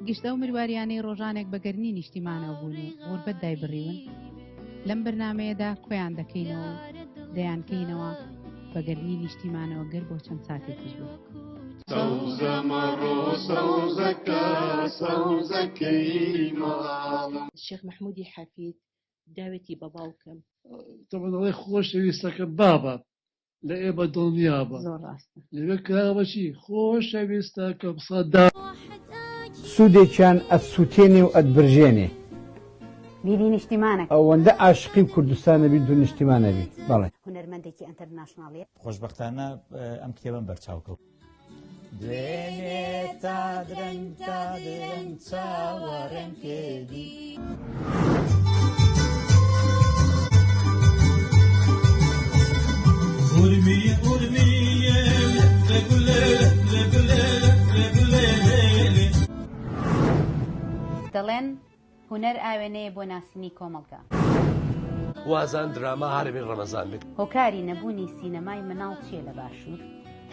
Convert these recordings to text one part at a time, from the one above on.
گشتە و مروariانەی ڕۆژانێک بەگەرنی نیشتیمانەوە بوون و غوربەت دایبڕیون لەم بەرنمەیەدا کۆیان دەکەینەوە و دەیانکەینەوە بەگەرنی نیشتیمانەوە گەر بۆ چەند ساتێکیش بوو. سەوزە مەڕۆ سەوزەکە سەوزەکەی ماڵم. شێخ محمودی حەفید داوێتی بە باوکم دەڵێ خۆشەویستەکە بابە لە ئێمە دڵنیابە زۆر ڕاستە لەوێ کراوەچی خۆشەویستەکەم سەدا سوودێکیان ئەسووتێنێ و ئەتبرژێنێ بیری نیشتیمانە ئەوەندە عاشقی کوردستانە بین و نیشتیمانەبی بەڵێ هونەرمەندێکی ئەنتەرناشناڵیە خۆشبەختانە ئەم کتێبم بەرچاوکەوت دوێنێ تا درەنگ چاوەڕێم پێدی دەڵێن هونەر ئاوێنەیە بۆ ناسینی کۆمەڵگا وازان دراما هەرێمی ڕەمەزان بێت هۆکاری نەبوونی سینەمای مناڵ چیە لە باشوور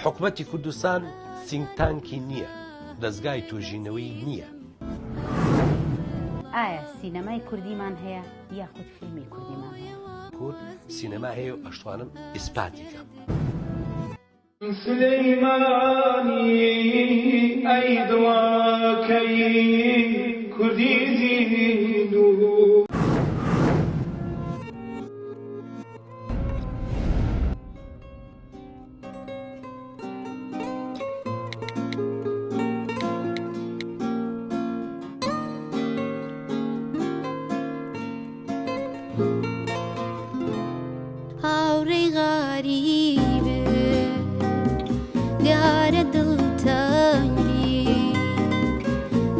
حکومەتی کوردستان سینگتانکی نییە دەستگای توژینەوەی نییە ئایا سینەمای کوردیمان هەیە یاخود فیلمی کوردیمان هەیە کورد سینەما هەیە و ئەشتوانم ئیسپاتی کەم سلەیمانی ئەی دڵاکەی کوردی زین و هاوڕێی غاریبێ دیارە دڵتەنگی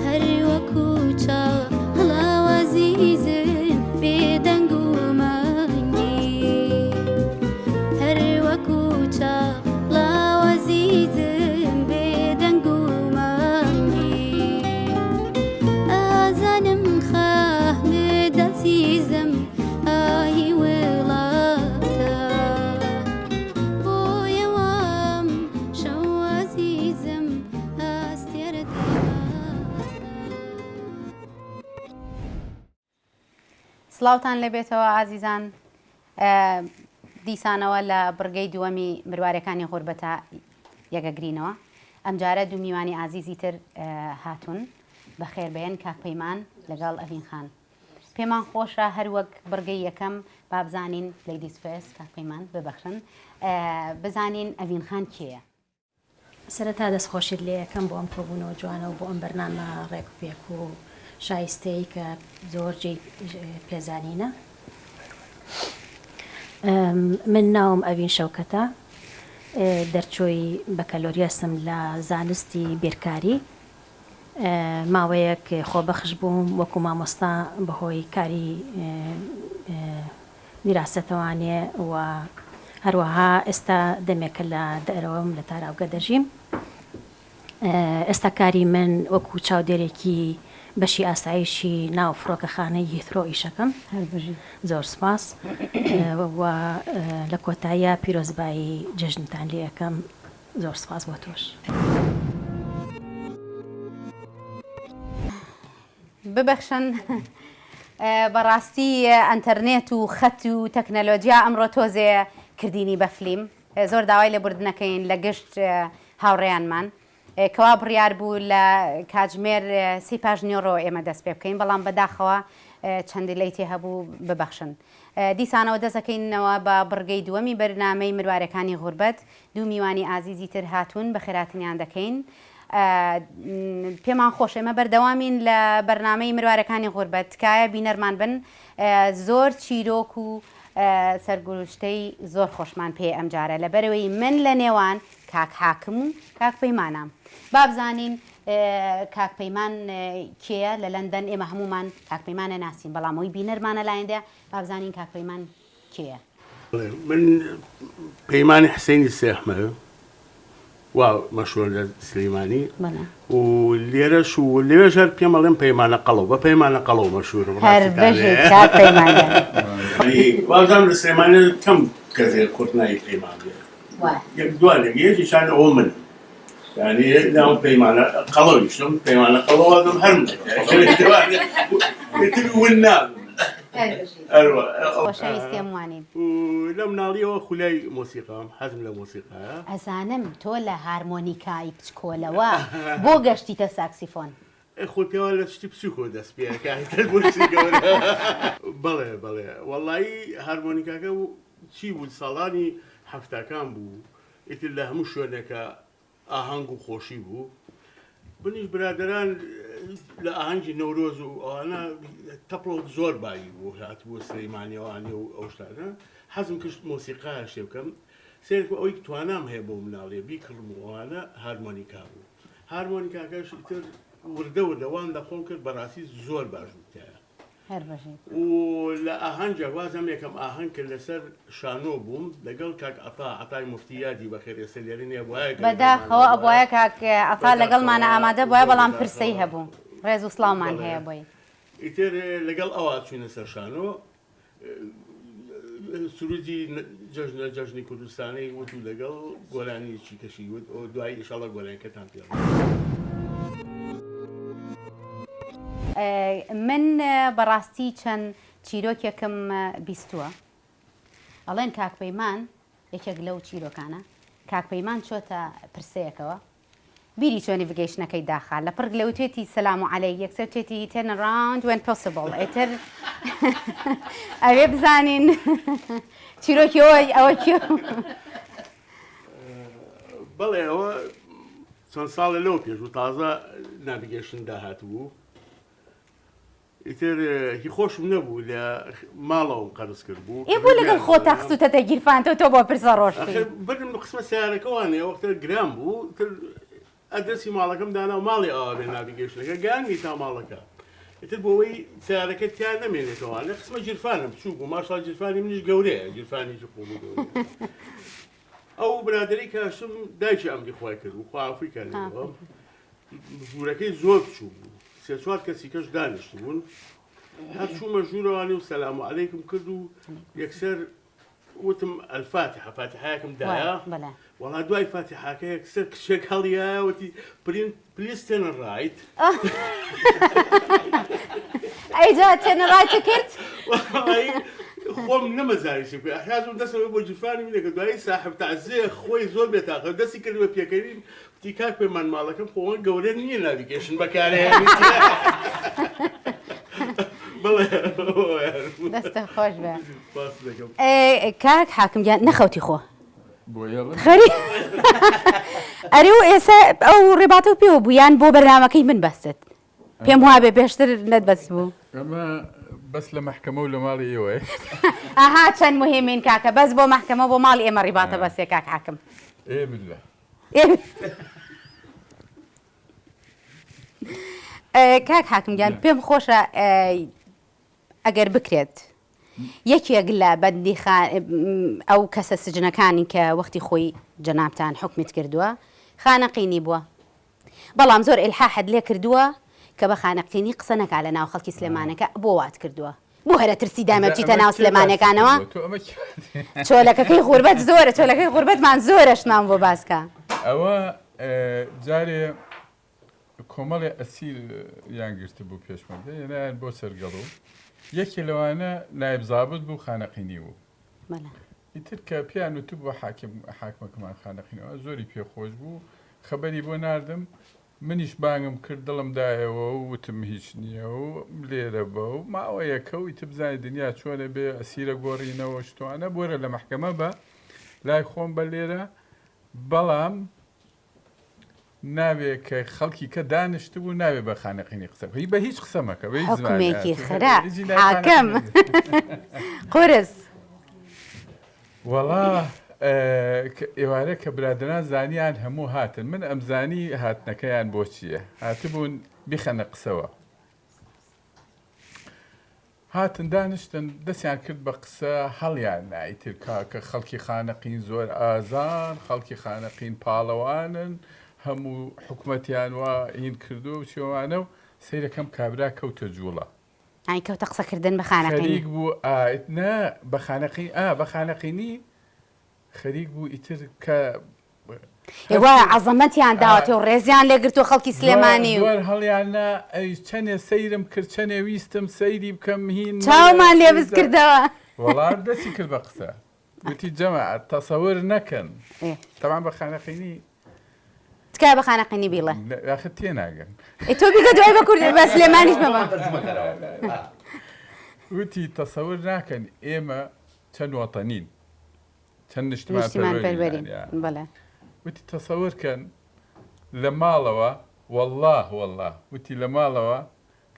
هەر وەکو چاوە هەڵاوە زیزن بێدەنگ و مەنگی هەر وەکو چاوە زیزن بێدەنگ و مەنگی ئازانم خەحمێ دەزیزم ئاهی وڵاتە بۆیەوەم شەو عەزیزم ئاستێرە سڵاوتان لەبێتەوە ئازیزان دیسانەوە لە بڕگەی دووەمی مروارەکانی غوربەتە یەکەگرینەوە ئەم جارە دوو میوانی ئازیزی تر هاتوون بەخێربێن کاک پەیمان لەگەڵ ئەڤین خان پێمان خۆشە هەر وەک بڕگەی یەکەم با بزانین لیدیز فێست کاک پەیمان ببەخشن بزانین ئەڤین خان کێیە سەرەتا دەستخۆشیت لێ یەکەم بۆ ئەم کۆبوونەوە جوانە و بۆ ئەم بەرنامە ڕێک و پێک و شایستەی کە زۆر پێزانینە من ناوم ئەڤین شەوکەتە دەرچۆی بەکەلۆریەسم لە زانستی بێرکاری ماوەیەک خۆبەخش بووم وەکو مامۆستا بەهۆی کاری میراستەوانێ و هەروەها ئێستا دەمێکە لە دەرەوەم لە تاراوگە دەژیم ئێستا کاری من وەکو چاودێرێکی بەشی ئاسایشی ناو فڕۆکەخانەی هیترۆ ئیشەکەم زۆر سپاس و لە کۆتاییە پیرۆزبایی جەژنتان لێ یەکەم زۆر سپاس بۆ تۆش ببەخشن بەڕاستی ئەنتەرنێت و خەت و تەکنەلۆجیا ئەمڕۆ تۆزێ کردینی بە فلیم زۆر داوای لە بردنەکەین لە گشت هاوڕێیانمان کەوا بڕیار بوو لە کاتژمێر 30 پاژنیۆڕۆ ئێمە دەست پێ بکەین بەڵام بەداخەوە چەندی لەیتی هەبوو ببەخشن دیسانەوە دەستەکەینەوە بە بڕگەی دووەمی بەرنامەی مروارەکانی غوربەت دوو میوانی ئازیزی تر هاتوون بە خێراتنیان دەکەین پێمان خۆش ئێمە بەردەوامین لە بەرنامەی مروارەکانی غوربەت تکایە بینەرمان بن زۆر چیرۆک و سەرگوشتەی زۆر خۆشمان پێ ئەم جارە لەبەرەوەی من لە نێوان کاک حاکم و کاک پەیمانم با بزانین کاک پەیمان کێیە لە لەندەن ئێمە هەمومان کاک پەیمانە ناسین بەڵام ئەوی بینەرمانە لایەندە با بزانین کاک پەیمان کێیە من پەیمانی حسێنی سێحمەدە وا مەشهوور لە سلەیمانی و لێرەش و لێرەش هەر پێم ئەڵێن پەیمانە قەڵەو بە پەیمانە قەڵەو مەشهوورم وازانم لە سلەیمانە کەم کەسێک کورد ناوی پەیمان بێت یەک دوا لەگە یەکیشان ئەوە من يعني نعم بيمانة قلوي شلون بيمانة قلوي هذا مهم والنام خۆشەویستیم وانین ولم ناڵیەوە خولای مۆسیقام حەزم لە مۆسیقایە ئەزانم تۆ لە هارمۆنیکای بچکۆلەوە بۆ گەشتیتە ساکسیفۆن خۆ پێوە لە شتی پسوکۆ دەست پێەکە بەڵێ بەڵێ وەڵایی هارمۆنیکاکە چی بوو ساڵانی هەفتاکان بوو ئیتر لە هەموو شوێنێکە ئاهەنگ و خۆشی بوو بنیش برادران لە ئاهەنگی نەورۆز و ئەوانە تەپڵ زۆر بایی بوو هاتبوو سلەیمانیەوانی و ئەو شتانە حەزم کرد مۆسیقا شێ بکەم سێرکە ئەوەی توانام هەیە بۆ مناڵێ بیکڕم و ئەوانە هارمۆنیکا بوو هارمۆنیکاکەش ئیتر وردە وردەوان دەخۆم کرد بەڕاستی زۆر باش بووتایە و لە ئاهەنگە وازم یەکەم ئاهەنگ کرد لەسەر شانۆ بووم لەگەڵ کاک ئەتای مفتیادی بەخێر ئێستا لێرەنێ وایە بەداخەوە ئەبواە کاک ئەتا لەگەڵمانە ئامادە بۆیە بەڵام پرسەی هەبوو ڕێز و سڵاومان هەیە بۆی ئیتر لەگەڵ ئەوە چوینە سەر شانۆ سرودی جەژنی کوردستانی وت و لەگەڵ گۆرانی چی کەشی وت ئەو دوای ئیشاڵە گۆرانیەکەتان پێ من بەڕاستی چەند چیرۆکێکم بیستووە ئەڵێن کاکپەیمان یەکێک لەو چیرۆکانە کاکپەیمان چۆتە پرسەیەکەوە بیری چۆنی ڤگەیشنەکەی داخا لە پڕ لەو توێتی سەلام و عەلەیک یەکسەر توێتی turn around when possible ئیتر ئەوێ بزانین چیرۆکی ئەوە کێ بەڵێ ئەوە چەند ساڵە لەو پێش و تازە ناڤگەیشن داهات بوو ئیتر هی خۆشم نەبوو لە ماڵەوەم قەرز کرد بوو ئێ بۆ لەگەڵ خۆ تەخسوتەتە گیرفانتەوە تۆ بۆ پرسە ڕۆشتی بردم قسمە سیارەکەوانێ وەختە گران بوو ئەدرسی ماڵەکەم دانا و ماڵی ئەوە بێ ناڤگەیشنەکە گیانی تا ماڵەکە ئیتر بۆەوەی سیارەکە تیان نەمێنێتەوە لە قسمە جیرفانم چوو بوو ماشڵ جیرفانی منیش گەورەیە جیرفانیی خۆ بوو ئەو برادری کاشم دایکی ئەمری خوای کرد و خوافی کردەوە ژوورەکەی زۆر بچوو بوو سێ چوار کەسی کەش دانیشت بوون هەر چوومە ژوورەوانی و سەلام و عەلەیکم کرد و یەکسەر وتم ئەلفاتحە فاتحەیەکم دایە وەڵا دوای فاتحەکە یەکسەر کچێک هەڵیایە وتی پلیز turn right ئەیجا turn right کرد خۆم نەمەزانیش پێ ئەحیازم دەستەوەی بۆ جیرفانی منێکە دوایی ساحب تەعزیە خۆی زۆر بێتاقە دەستی کرد بە پێکەنین وتی کاک پێمان ماڵەکەم خۆوە گەورە نییە ناڤگەیشن بەکارهێنیت دەستە خۆش بێ کاک حاکمگیان نەخەوتی خۆ خەری ئەرێ و ئێستا ئەو ڕێباتە و پێوە بوویان بۆ بەرنامەکەی من بەست پێم وابێ پێشتر نەتبەست بوو ئەمە بەس لە مەحکەمە و لە ماڵی ئێوە ئاها چەند مهمین کاکە بەس بۆ مەحکەمە بۆ ماڵی ئێمە ڕیباتە بەسێ کاک حاکم بالله کاک حاکمگیان پێم خۆشە ئەگەر بکرێت یەکێک لە بەندیخان ئەو کەسە سجنەکانی کە وەختی خۆی جەنابتان حکمیت کردووە خانەقینی بووە بەڵام زۆر ئیلحاحت لێ کردووە کە بە خانەقینی قسە نەکا لە ناو خەڵکی سلێمانەکە بۆ وات کردووە بۆ هەرە ترسی دامە بچیتە ناو سلێمانەکانەوە چۆلەکەکەی غوربەت زۆرە چۆلەکەی غوربەتمان زۆرەشمان بۆ باسکە ئەوە جارێ کۆمەڵی ئەسیر یانگرتە بوو پێشمەندە هێنایان بۆ سەرگەڵ و یەکی لەوانە نایب زابوت بوو خانەقینی بوو ئیتر کە پێیان وتو بۆ حاکمەکەمان خانەقینەوە زۆری پێخۆش بوو خەبەری بۆ ناردم منیش بانگم کرد دڵم دایەوە و وتم هیچ نییە و لێرە بە و ماوە یەکەوی تە بزانانی دنیا چۆنە بێ ئەسیرە گۆڕینەوە شتوانە بۆرە لە مەحکەمە بە لای خۆم بە لێرە بەڵام ناوێ کە خەڵکی کە دانیشت بوو ناوێ بە خانەقینی قسە هی بە هیچ قسە مەکە حکومێکی خرا حاکم قورس وەڵا ئێوارە کە برادران زانیان هەموو هاتن من ئەمزانی هاتنەکەیان بۆ چییە هاتبوون بیخەنە قسەوە هاتن دانیشتن دەستیان کرد بە قسە هەڵیان نایتر کاکە خەڵکی خانەقین زۆر ئازان خەڵکی خانەقین پاڵەوانن هەموو حکوومەتیان وا هین کردو و چێوانە و سیرەکەم کابرا کەوتە جوڵە کەوتە قسەکردن بە خانەقینی بوو بە خانەقینی خەریک بوو ئیتر کە وایە عەزەمەتیان داوەتەوە و ڕێزیان لێگرتووە خەڵکی سلێمانی و دوار هەڵیانە ئەی چەندێ سەیرم کرد چەندێ ویستم سەیری بکەم هین چاومان لێبز کردەوە وەڵام دەستی کرد بە قسە وتی جەماعەت تەسەور نەکەن تەمان بە خانەقینی تکای بە خانەقینی بیڵێ یاخە تێناگەن تۆ بیکە دوای بە کورد بە سلێمانیش بەبە وتی تەسەور ناکەن ئێمە چەند وەتەنین چەند نیشتمان پەروەرین بەڵێ وتی تەسەورکەن لە ماڵەوە والله وتی لە ماڵەوە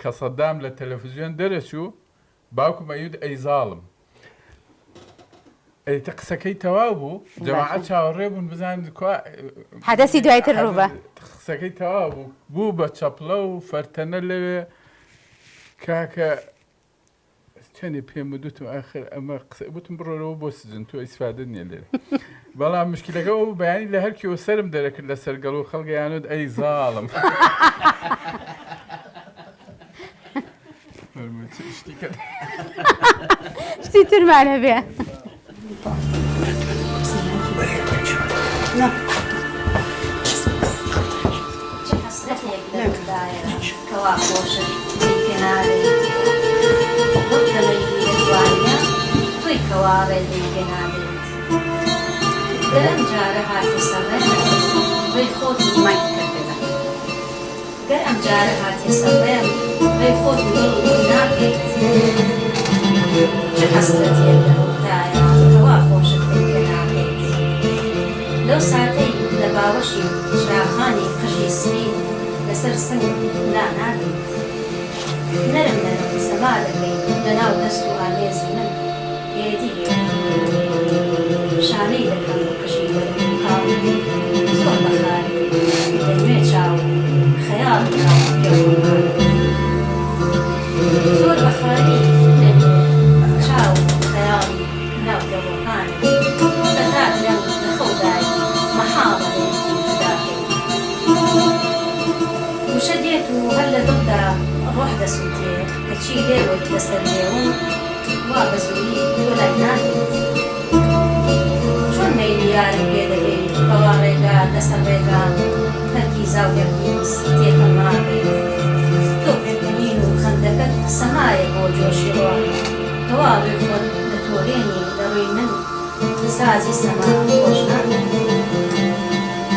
کە سەدام لە تەلەڤیزیۆن دەرەچوو باوکم ئەیود ئەی زاڵم ئەیتە قسەکەی تەواو بوو جەماعەت چاوەڕێ بوون بزان حەدەسی دوایتر ڕووبە قسەکەی تەواو بوو بە چەپڵە و فەرتەنە لەوێ کاکە چەندێ پێم بدوتم ئاخر ئەمە قسە بوتم بڕۆرەوە بۆ سجن تۆ ئیسفادە نییە لێرە بەڵام مشکلەکە ئەو بەیانی لە هەرکیەوە سرم دەرەکرد لە سەرگەڵ و خەڵگەیانوت ئەی زاڵم شتی ترمانە بێ کەوا خۆشت پێناڵێ وانە توی کەواڕێ پێناڵێت گەرم جارە هاتی سەڵێ وی خۆت مای کردێت گەر ئەم جارە هاتی سەڵێ وی خۆت ناکەیت چه حەسرەتێک لەڕوودایە کەوا خۆشت پێناڵێت لەو ساتەی لە باوەشی چراخانی قژی سپی لەسەر سنگ نانابێت نەرم سەما دەکەیت لەناو دەست و ئامێزی من هێدی شانەی دەکەم بۆ قژی هاوڵی زۆر بەخاری دەنوێ چاو خەیاڵی ناو پێوەمان زۆر بەخاری چاو خەیاڵی ناو پێوەمان بەتات لەم لەخەودای مەحاڵە داکەیت وشە دێت و هەر لە دڵدا ڕۆح دەسووتێ کەچی لێوەت لەسەر لێوم وا بە زووی تۆ لای ناکەیت چۆن مەیلی یارم پێ دەبێت کەوا ڕێگا لەسەر ڕێگا هەرکی زاویەکیس تێکەم ناکەیت تۆ پێکەنین و خەندەکەت سەمایە بۆ جۆشیڕۆ کەوا ڕێ خۆت لە تۆرێنی دەڕووی من سازی سەما خۆش ناکەیت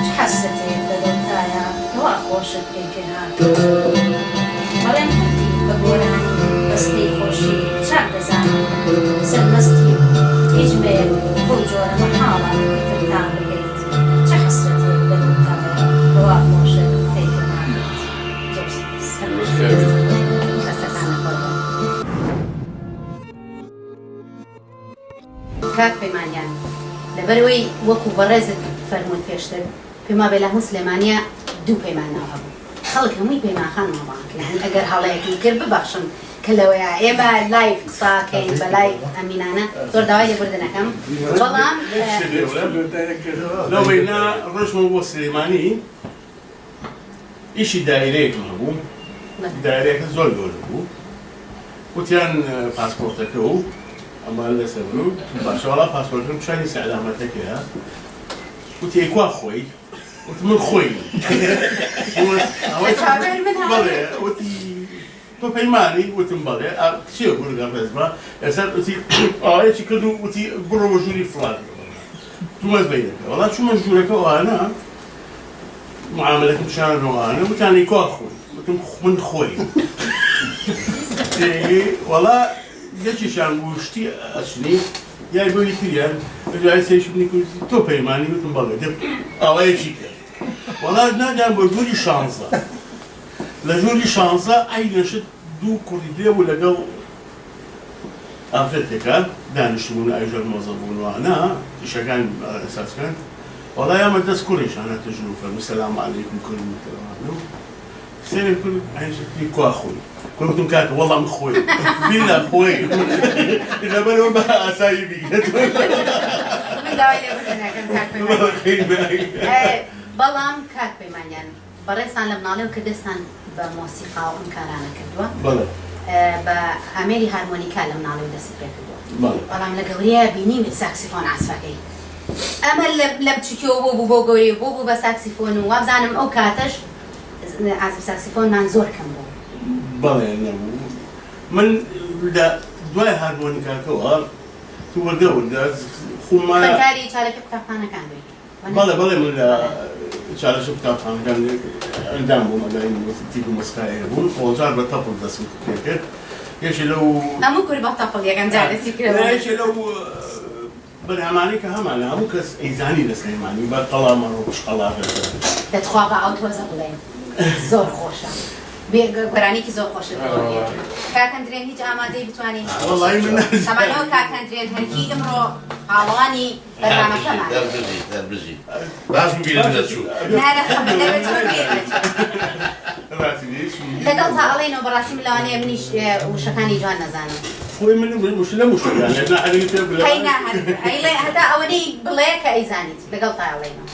چ حەسرەتێک لە دڵتایە کەوا خۆشت پێ پێناکەیت بەڵێم کردی بە گۆرانی بەستەی خۆشی چاک دەزانم سەرمەستی هیچ بێت بۆ جۆرە مەحاڵە ترتان بکەیت چه حەسرەتێک لە دڵتایە کەوا خۆشت پێ پێناکەیت کاک پەیمانیان لەبەرەوەی وەکو بەڕێزت فەرمووت پێشتر پێما بێ لە هەموو سلێمانیە دوو پەیمانەوە هەبوو خەڵک هەمووی پەیمانخانەوە باکردن ئەگەر هەڵەیەکم کرد ببەخشن کە لەوەیە ئێمە لای قساکەین بە لای ئەمینانە زۆر داوای لێبوردنەکەم بەڵام لەوەینا ڕۆژمە بۆ سلێمانی ئیشی دایرەیەکم هەبوو دایرەیەکە زۆر گەورە بوو وتیان پاسپۆرتەکە و ئەمە لەسەر بوو باشەوەڵا پاسپۆرتم پیشانی سەعدامەتەکەیە وتی ئەیکوا خۆی وتی من خۆی بەڵێ وتی تۆ پەیمانی وتم بەڵێ چیە گورگە ڕێزمە ئێسەر وتی ئاوایەکی کرد و وتی بڕۆ بە ژووری فڵان تومەز بینەکە وەڵا چوومە ژوورەکە ئەوانە معاملەکەم پیشانەوەوانە وتیان ئەیکوا خۆی وتم من خۆی وەڵا یەکیشان گوشتی ئەچنی یای بۆی تریان جای سێشم نیکوتی تۆ پەیمانی وتم بەڵێ ئاوایەکی کرد وەڵا نادیان بە ژووری شانزە لە ژووری شانزە ئەی نەشت دوو کوڕی درێ و لەگەڵ ئافرەتێکە دانیشتبوون ئەژەر مۆزە بوونوانە ئیشەکان ئەساسکەن وەڵا ئەمە دەست کوڕیشانە تژن و فەرموو سەلام عەلەیکوم کردوتەوانە و سێرێک کرد ئەیشتی کوا خۆی کوڕتم کاکە وەڵام خۆی بیلا خۆی لەبەرەوە بە ئاسایی بیگرێت بەڵام کاک پەیمانیان بەڕێستان لە مناڵێ و کە دەستان بە مۆسیقا و ئەمکارانە کردووە بە ئامێری هارمۆنیکا لە مناڵێ و دەستی پێ کردووە بەڵام لە گەورەیە بینیم ساکسیفۆن عەزفەکەی ئەمە لە بچووکیەوە بۆ بۆ گەورەی بۆ بە ساکسیفۆن و وابزانم ئەو کاتەش ئازب ساکسیفۆنمان زۆر کەم بوو. بەڵێ نەبوو من لە دوای هارمۆنیکاکەوە تو وەرگە خومان خوێندکاری چارەکە قوتابخانەکان بێت. بەڵێ بەڵێ من لە چارەشە قوتابخانەکان ئەندام بووم لای تیپ و مەسکایە بوون خۆجار بە تەپڵ دەستم پێ کرد یەکێ لەو هەموو کوور بە تەپڵ یەکەم جار دەستی کردەوە. یەکێ لەو بەرهەمانی کە هەمانە هەموو کەس ئەیزانی لە سلێمانی بە قەڵامە ڕۆژقەڵا دەتخوا بە ئەو تۆزە بڵێن زۆر خۆشە. گۆرانێکی زۆر خۆشە. کاکەندرێن هیچ ئامادەی بتوانین ئەمانەوە کاکەندرێن هەرکی ئەمڕۆ هاوڵانی بەرنامەکەمان. دەربژی باشم بیرم دەچوو. لەگەڵ تا ئەڵێنەوە بەڕاستی لەوانەیە منیش وشەکانی جوان نەزانم. خۆی من مش لە مشکیان لێنا عەلی پێ بڵێ. هەی ناهات هەتا ئەوەنەی بڵێ کە ئەیزانیت لەگەڵ تا ئەڵێنەوە.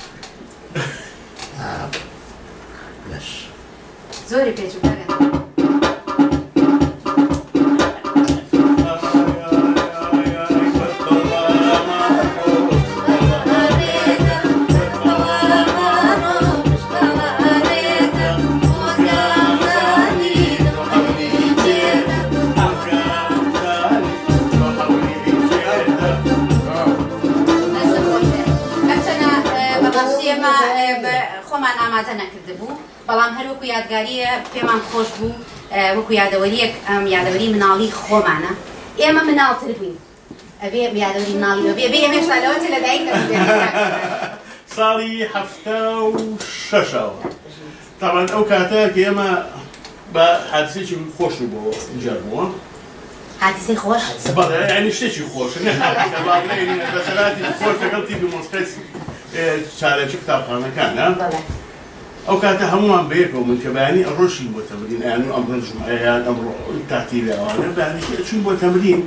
باش. زۆری پێچووکەرە. خۆمان ئامادە نەکرده بوو بەڵام هەروەکو یادگاریە پێمان خۆش بوو وەکو یادەوەریەک ئەم یادەوەری مناڵی خۆمانە ئێمە مناڵتر بووین ئەبێ یادەوەری مناڵی بێ ئێمە هێشتا لەوەتە لەدایک ساڵی 76ەوە تاوان ئەو کاتە کە ئێمە بە حادسێکی خۆش بۆ جەربووە حادسەی خۆش بەڵێ یعنی شتێکی خۆش بەسەراتی خۆش لەگەڵ تیپی مۆسقەی چارەکی قوتابخانەکانە ئەو کاتە هەمووان بەیەکەوە من کە بەیانی ڕۆژین بۆ تەمرین ئەیان ئەمڕۆ جومعەیان ئەمڕۆ تاتیرەوانە بەیانیشی ئەچوین بۆ تەمرین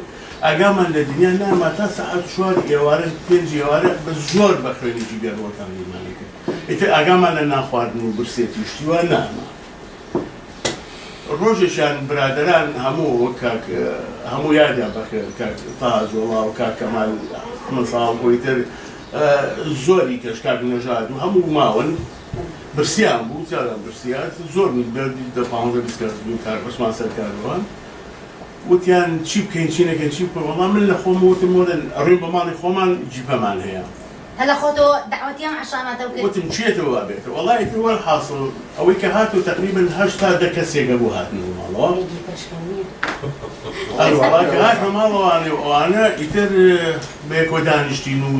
ئاگامان لە دنیا ناما تا سەعات 4 ئێوارە 5 ئێوارە بە زۆر بە خوێنێکی گەر بۆ تەمرینمانی کرد ئیتر ئاگامان لە ناخواردن و برسێتی شتیوە ناما ڕۆژێکیان برادەران هەموو کاک هەموو یادیان بەخێر کاک تاجۆڵا و کاک کەمال مەساڵ بۆیتر زۆری کەش کاک نەژاد و هەموو ماون برسیان بوو جاران برسیات زۆر بەردی دە 15 کەس بوون کار بەشمان سەرکاروان وتیان چی بکەین چی نەکەین چی بکەین وەڵام من لە خۆم وتم وەرن ئەڕۆین بە ماڵی خۆمان جیپەمان هەیە هەلا خۆتەوە داوەتیان عەشاماتە کرد وتم چێتەوە بێت وەڵای تر وەرحاصڵ ئەوەی کە هاتوو تەقریبن 8 کەسێکە بوو هاتنەوە ماڵەوە وەڵای کە هاتمە ماڵەوانێ ئەوانە ئیتر بەیەکەوە دانیشتین و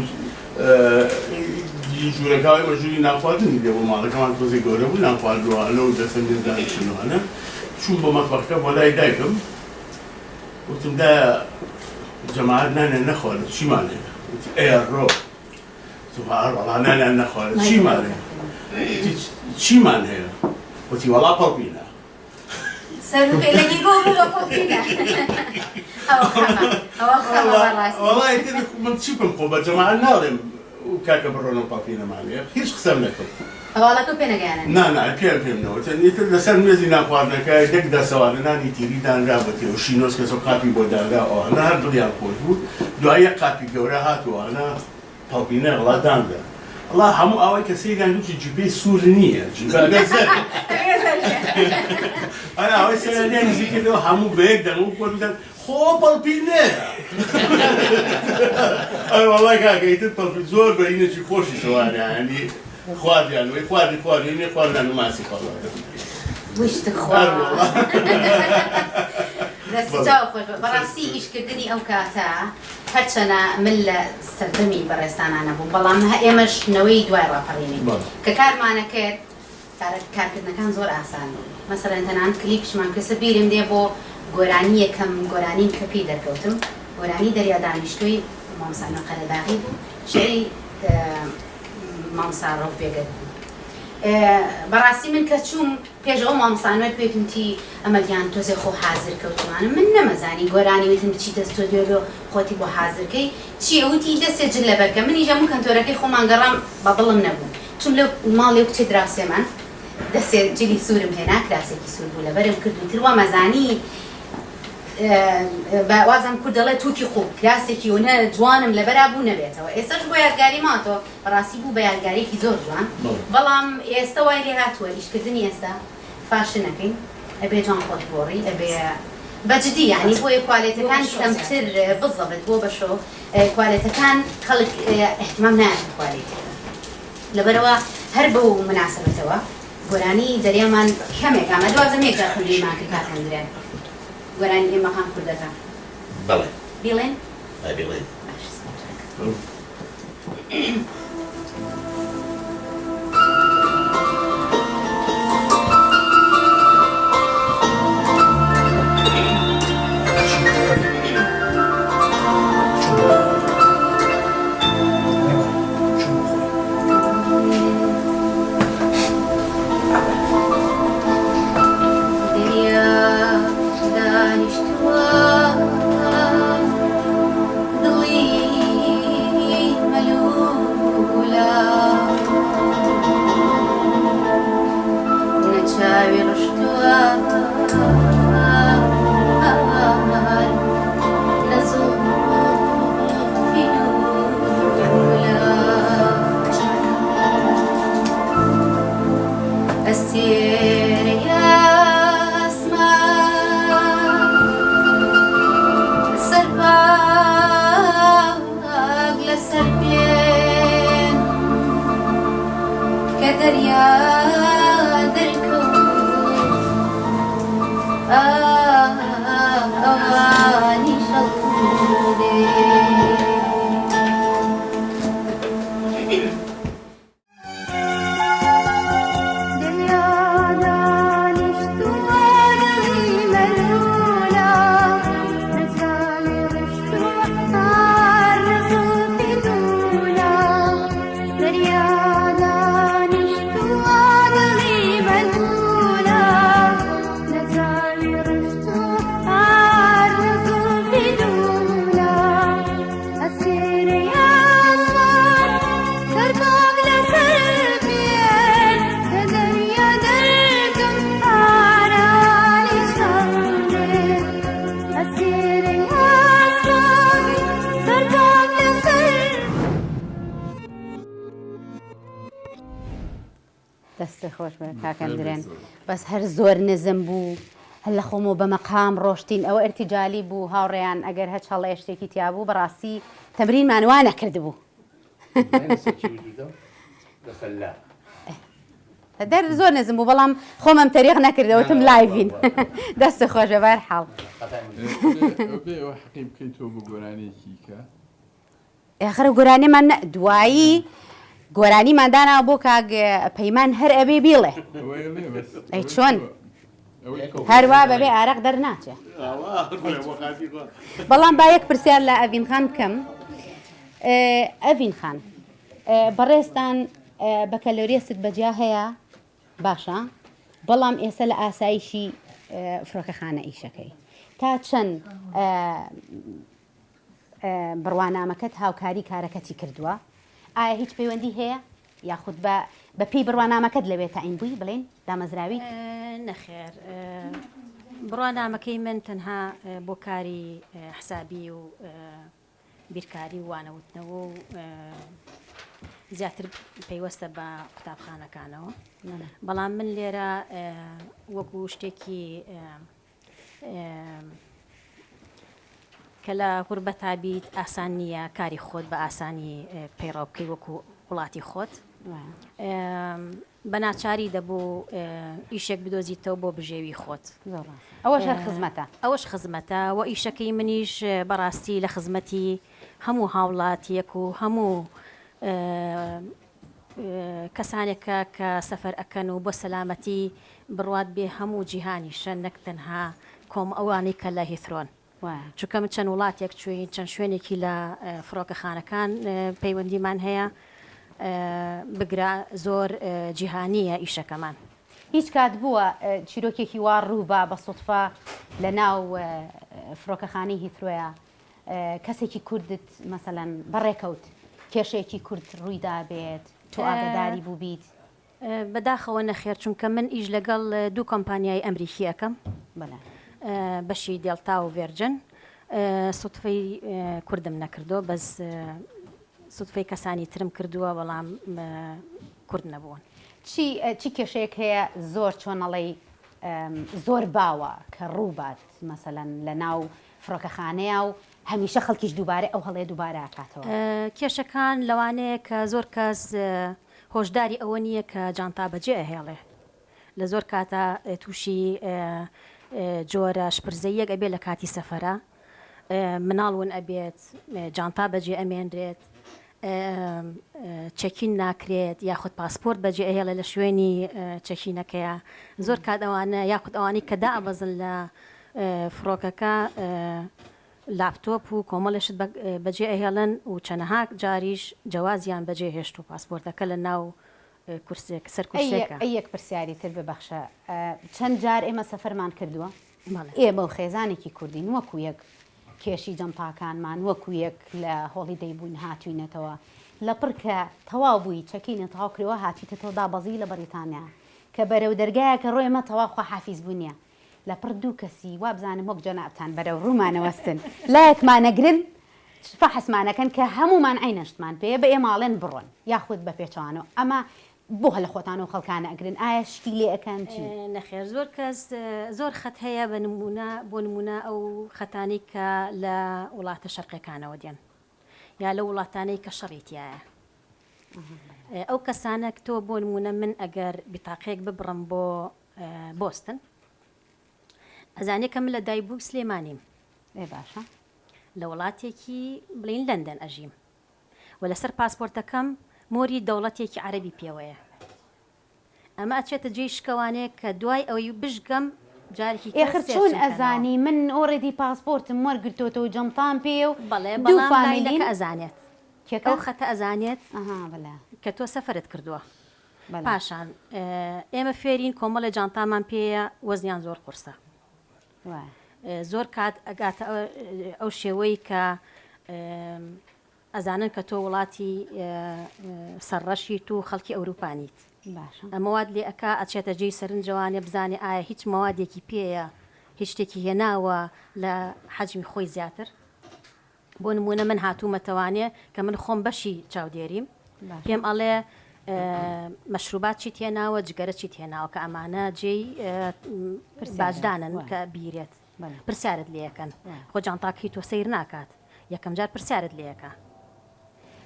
ژوورەکەی بەژووری ناخواردنی دێ بۆ ماڵەکەمان تۆزی گەورە بوو ناخواردوانە و دەسەندێ دانیشتنەوەانە چوون بۆ مەتبەخەکە بۆ لای دایکم وتم دا جەماعەت نانیان نەخوارد چیمان هەیە وتی ئێڕۆ سوبحان وەڵا نانیان نەخوارد چیمان هەیە چیمان هەیە وتی وەڵا پەڵبینە سەرپێلەگی بۆ بوو پەڵبینە ئەوە خەمە بەڕاستی وەڵای تر من چی بکەم خۆ بە جەماعەت ناڵێم کاکە بڕۆنەوە پەڵبینەمان هەیە هیچ قسەم نەکرد هەواڵەکە پێ نەگەیاندن نا پێم ئیتر لەسەر مێزی ناخواردنەکە دەک دەسەوانە نانی تیری دانرا بەتێ و شینۆس کەسە قاپی بۆ دادا ئەوانە هەر دڵیان خۆش بوو دوای یەک قاپی گەورە هاتووانە پەڵبینە وڵا داندا وڵا هەموو ئەوەی کە سەیران دووچی جیبەی سوور نییە ئەنا ئەوەی سەیرانیان نزیک کردەوە هەموو بەیەک دەنەوە کۆتان خۆ پەڵبینە وەڵای کاکە ئیتر پەڵبین زۆر بەینەکی خۆشی شەوانە ینی خواردیان وی خواردی خواردن و ماسی خواردن وشت خوار دەستی چاو خۆش بەڕاستی ئیشکردنی ئەو کاتە هەرچەنە من لە سەردەمی بەڕێستانانە بوو بەڵام ئێمەش نەوەی دوای ڕاپەڕینی کە کارمانە کرد کارکردنەکان زۆر ئاسان بوو مەسەڵەن تەنانەت کلیپشمان کەسە بیرم دێ بۆ گۆرانی یەکەم گۆرانیم کە پێی دەرکەوتم گۆرانی دەریا دانیشتووی مامۆستا قەلەباغی بوو شێعری مامۆستا ڕەوف بێگەت بوو بەڕاستی من کە چووم پێشەوە مامۆستانوێت پێتمتی ئەمەلیان تۆزێ خۆ حازر کەوتمانم من نەمەزانی گۆرانی وتم بچیتە ستۆدیۆ خۆتی بۆ حازرکەی چییە وتی دەستێ جل لەبەرکە منیش هەموو کەنتۆرەکەی خۆمان گەڕام بە دڵم نەبوو چوم لەو ماڵێ کچێ دراوسێمان دەستێ جلی سوورم هێنا کراسێکی سوور بوو لەبەرم کرد و تر وەمەزانی وازم کورد دەڵێ تووکی خوب کراسێکی وە جوانم لەبەرا بوو نەبێتەوە ئێستاش بۆ یادگاری ماتەوە بەڕاستی بوو بە یادگارێکی زۆر جوان بەڵام ئێستا وای لێ هاتووە ئیشکردنی ئێستا فاشنەکەین ئەبێ جوان خۆشبۆڕی ئەبێ بەجددی یعنی بۆیە کوالێتەکان کەمتر بزەبێت بۆ بەشۆ کوالێتەکان خەڵک احتمام نایەت کوالێتەکە لەبەرەوە هەر بەو مناسبەتەوە گۆرانی دەریامان کەمێک ئەمە دوازم یەکجار خوێندریمان کرد کاکەندرێن گۆرانی ئێمە خام کوردەکە بەڵێ بیڵێن بڵێن دەستە خۆش بە کاکەندرێن بەس هەر زۆر نزم بوو هەر لە خۆمەوە بە مەقام ڕۆشتین ئەوە ئەرتیجالی بوو هاوڕێیان ئەگەر هەچ هەڵە شتێکی تیابوو بەڕاستی تەمرینمان نەکرد بوو دەر زۆر نزم بوو بەڵام خۆمەم تەریق نەکردەوەتم لایڤین دەستە خۆشە بەر حاڵ حقی بکەین تۆ بۆ گۆرانێکی کە ئاخرە گۆرانیمان دوایی گۆرانیمانداناوە بۆ کاک پەیمان هەر ئەبێ بیڵێ ئەی چۆن هەروە بەبێ ئارەق دەرناچێ بەڵام با یەک پرسیار لە ئەڤین خان بکەم ئەڤین خان بەڕێستان بە کەلۆریەست بەجیا هەیە باشە بەڵام ئێستا لە ئاسایشی فڕۆکەخانە ئیشەکەی تا چەند بڕوانامەکەت هاوکاری کارەکەتی کردووە ئایا هیچ پەیوەندی هەیە یاخود بە پێی بڕوانامەکەت لەوێت تا ئین بووی بڵێن دامەزراوی نەخێر بڕوانامەکەی من تەنها بۆ کاری حسابی و بیرکاری وانەوتنەوە و زیاتر پەیوەستە بە قوتابخانەکانەوە بەڵام من لێرە وەکو شتێکی کە لە غوربەتا بیت ئاسان نییە کاری خۆت بە ئاسانی پەیڕاو بکەی وەکو وڵاتی خۆت بە ناچاری دەبوو ئیشێک بدۆزیتەوە بۆ بژێوی خۆت ئەوەش هەر خزمەتە ئەوەش خزمەتە و ئیشەکەی منیش بەڕاستی لە خزمەتی هەموو هاوڵاتیەک و هەموو کەسانێکە کە سەفەر ئەکەن و بۆ سەلامەتی بڕوات بێ هەموو جیهانیشە نەک تەنها کۆم ئەوانەی کە لە هیثرۆن چونکە من چەند وڵاتێک چوین چەند شوێنێکی لە فڕۆکەخانەکان پەیوەندیمان هەیە بگرا زۆر جیهانیە ئیشەکەمان هیچ کات بووە چیرۆکێکی وا ڕووبا بە سوتفا لە ناو فڕۆکەخانەی هیثرۆیە کەسێکی کوردت مەسەلەن بەڕێکەوت کێشەیەکی کورد ڕوویدا بێت تۆ ئاگاداری بوو بیت بەداخەوە نەخێر چونکە من ئیش لەگەڵ دوو کۆمپانیای ئەمریکی ئەەکەم بەشی دێڵتا و ڤێرجن سوتفەی کوردم نەکردو بەس سوتفەی کەسانی ترم کردووە بەڵام کورد نەبوون. چی کێشەیەک هەیە زۆر چۆنەڵی زۆر باوە کە ڕووبات مەسەلەن لە ناو فڕۆکەخانەیە و هەمیشە خەڵکیش دووبارە ئەو هەڵێ دووبارە ئاکاتەوە؟ کێشەکان لەوانەیە کە زۆر کەس هۆشداری ئەوە نییە کە جانتا بەجێ ئەهێڵێ لە زۆر کاتە تووشی جۆرە شپرزەیەک ئەبێ لە کاتی سەفەرە مناڵون ئەبێت جانتا بەجێ ئەمێنرێت چەکین ناکرێت یاخود پاسپۆرت بەجێ ئەهێڵێ لە شوێنی چەکینەکەیە زۆر کات ئەوانە یاخود ئەوانی کە دائەبەزن لە فڕۆکەکە لاپتۆپ و کۆمەڵشت بەجێ ئەهێڵن و چەنەها جاریش جوازیان بەجێ هێشت و پاسپۆرتەکە لە ناو کورسێک سەر کورسێکە. یەک پرسیاری تر ببەخشە چەند جار ئێمە سەفەرمان کردووە ئێمە و خێزانێکی کوردین وەکو یەک کێشی جەمپاکانمان وەکو یەک لە هۆڵی دەیبوون هاتوینەتەوە لە پڕکە تەواو بووی چەکینە تەواو کرێەوە هاتیتەوە دابەزی لە بەریتانیا کە بەرەو دەرگایە کە ڕۆیمە تەواخوا حافیز بوونیە لە پڕ دوو کەسی وا بزانم وەک جەنابتان بەرەو ڕوومانەوەستن لایەکمانەگرن فەحسمانەکەن کە هەمومان عینەشتمان پێ بە ئێماڵێن بڕۆن یاخود بە پێچوانەوە ئەمە بۆ هە لە خۆتان و خەڵکانە ئەگرن ئایا شتی لێ ئەەکەن چی؟ نەخێر زۆر کەس زۆر خەت هەیە بە نمونە بۆ نمونە ئەو خەتانی کە لە وڵاتە شەرقەکانەوە دێن یا لە وڵاتانەی کە شەڕیتیایە ئەو کەسانە تۆ بۆ نمونە من ئەگەر بیتاقەیەک ببڕم بۆ بۆستن ئەزانێ کە من لە دایبوو سلێمانیم باشە لە وڵاتێکی بڵین لەندەن ئەژیم و لەسەر پاسپۆرتەکەم مۆری دەوڵەتێکی عەرەبی پێوەیە ئەمە ئەچێتە جێی شکەوانەیە کە دوای ئەوەی بژگەم جارێکی ئێخر چۆن ئەزانی من ئۆڕێدی پاسپۆرتم وەرگرتۆتەوە جەمتان پێ و دوو فامیلین ئەزانێت ئەو خەتە ئەزانێت کە تۆ سەفرت کردووە پاشان ئێمە فێرین کۆمەڵە جانتامان پێیە وەزنیان زۆر قورسە زۆر کات ئەگاتە ئەو شێوەی کە ئەزانن کە تۆ وڵاتی سەرڕەشیت و خەڵکی ئەوروپانیت ئەمەواد لێ ئەکا ئەچێتە جێی سەرنجەوانێ بزانێ ئایا هیچ مەوادێکی پێیە هیچ شتێکی هێناوە لە حەجمی خۆی زیاتر بۆ نمونە من هاتوومەتەوانێ کە من خۆم بەشی چاودێریم پێم ئەڵێ مەشروبات چی تێناوە جگەرە چی تێناوە کە ئەمانە جێی باجدانن کە بیرێت پرسیارت لێەکەن خۆ جانتاکەی تۆ سیر ناکات یەکەم جار پرسیارت لێەکە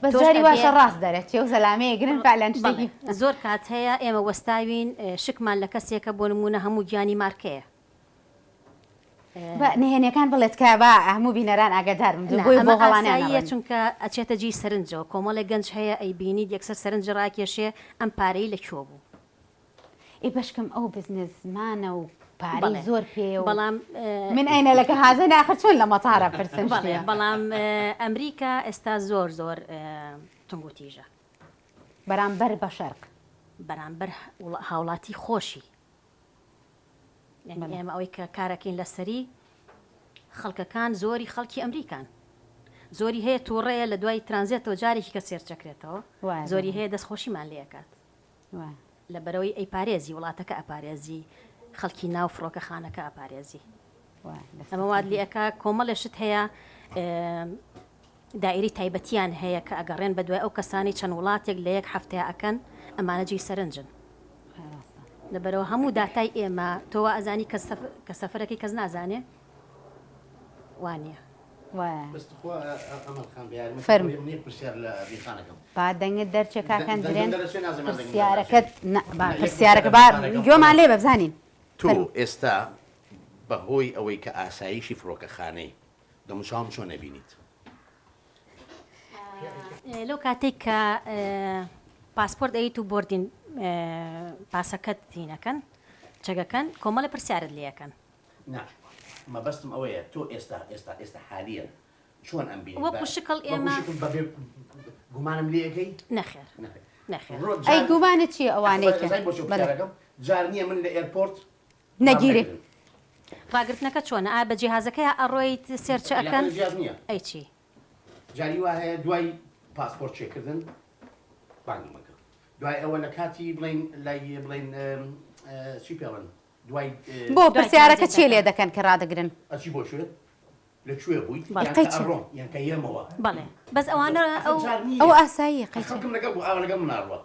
بەزاری واشە ڕاست دەرێت و زەلامەیە گرن فعلەن شتێکی زۆر کات هەیە ئێمە وەستاوین شکمان لە کەسێکە بۆ نمونە هەموو گیانی مارکەیە نهێنەکان بڵێت کە بە هەموو بینەران ئاگادارم بۆ هەڵانەیە چونکە ئەچێتە جی سەرنجەوە کۆمەڵی گەنج هەیە ئەی بینی یەکسەر سەرنج ڕاکێشێ ئەم پارەی لەکوێ بوو ئێ بەشکم ئەو بزنسمانە و پارەی زۆر پێ بەڵام من ئەینە لەکە حاجە ناخە چۆن لە مەتارە پرسن بەڵام ئەمریکا ئێستا زۆر زۆر تونگوتیژە بەرامبەر بە شەرق بەرامبەر هاوڵاتی خۆشی ئێمە ئەوەی کە کارەکەین لەسەری خەڵکەکان زۆری خەڵکی ئەمریکان زۆری هەیە تووڕەیە لە دوای ترانزیێتەوە جارێکی کە سێرچەکرێتەوە زۆری هەیە دەستخۆشیمان لێکات لە بەرەوەی ئەی پارێزی وڵاتەکە ئەپارێزی خەڵکی ناو فڕۆکەخانەکە ئەپارێزی ئەمە واد لێەکە کۆمەڵێشت هەیە دائیری تایبەتیان هەیە کە ئەگەڕێن بە دوای ئەو کەسانی چەند وڵاتێک لە یەک هەفتەیە ئەکەن ئەمانە جێی سەرنجن لەبەرەوە هەموو داتای ئێمە تۆوە ئەزانی کە سەفەرەکەی کەس نازانێ وانە با دەنگت دەرچێ کاکەن درێن پرسیارەکە گوێمان لێ بەبزانین تۆ ئێستا بەهۆی ئەوەی کە ئاسایشی فڕۆکەخانەی دەموچام چۆن نەبینیت لەو کاتێک کە پاسپۆرت ئەیت و بردین پاسەکەت تینەکەن چەگەکەن کۆمەڵە پرسیارت لێەکەن مەبەستم ئەوەیە تۆ ئێستا حالیە چۆن ئەم بینی وەکو شکڵ ئێمە گومانم لێەکەی نەخێر نەخێر ئەی گومانت چیە ئەوانەیە جار نییە من لە ئێرپۆرت نەگیری ڕاگرتنەکە چۆنە ئا بە جیهازەکەی ئەڕۆیت سێرچە ئەەکەن ئەی چی جاری وا هەیە دوای پاسپۆرت چێکردن بانگمەکە دوای ئەوە لە کاتی بڵین لای بڵین چی پێڵن دوای بۆ پرسیارەکە چێ لێ دەکەن کە ڕادەگرن ئەچی بۆ شوێت لەکوێ بوویت یان کە ئێمەوە بەڵێ بەس ئەوانە ئەو ئاسایی خەڵکم لەگەڵ بوو ئاوا لەگەڵ مناڕوە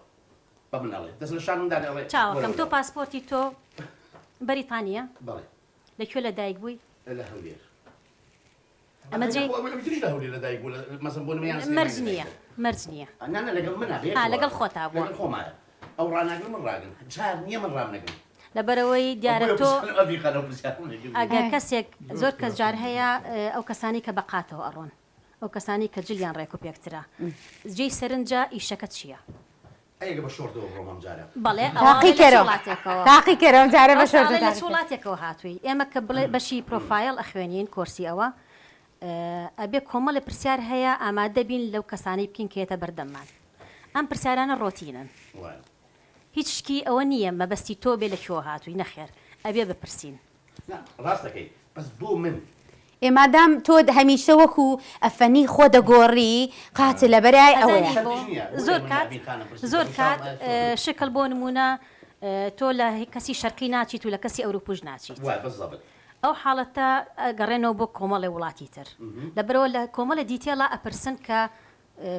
بە مناڵێ دەست لە شانمدان ئەڵێ چاوەکەم تۆ پاسپۆرتی تۆ بەریتانیە بەڵێ لەکوێ لە دایک بووی لە هەولێر ئەمە جێ لە هەولێر لە دایک بوو مەسم بۆ مەرج نییە مەرج نییە نانە لەگەڵ منە لەگەڵ خۆتا بووە لەگەڵ خۆمایە ئەو ڕناگرن من ڕاگەن جار نییە من ڕامنەگەن لەبەرەوەی دیارە تۆ ئەگەر کەسێک زۆر کەس جار هەیە ئەو کەسانی کە بەقاتەوە ئەڕۆن ئەو کەسانی کە جلیان ڕێک و پێکترا جێی سەرنجە ئیشەکە چییە؟ ئەگە بە شۆردەوە ڕۆمەم جارە بەڵێ تاقی کەرەوە جارە بە شۆرد لە وڵاتێکەوە هاتووی ئێمە کە بڵێ بەشی پرۆفایل ئەخوێنین کۆرسی ئەوە ئەبێ کۆمەڵی پرسیار هەیە ئامادە بین لەو کەسانی بکەین کێتە بەردەممان ئەم پرسیارانە ڕۆتینن هیچ شکی ئەوە نییە مەبەستی تۆ بێ لەکوێوە هاتووی نەخێر ئەبێ بپرسین ڕاستەکەی بەس بۆ من ئێمادام تۆ هەمیشە وەکو ئەفەنی خۆ دەگۆڕی قاتە لە بەرای ئەوەیە زۆر کات شکل بۆ نمونە تۆ لە کەسی شەرقی ناچیت و لە کەسی ئەوروپوش ناچیت ئەو حاڵەتە گەڕێنەوە بۆ کۆمەڵی وڵاتی تر لەبەرەوە لە کۆمەڵە دیتێڵا ئەپرسن کە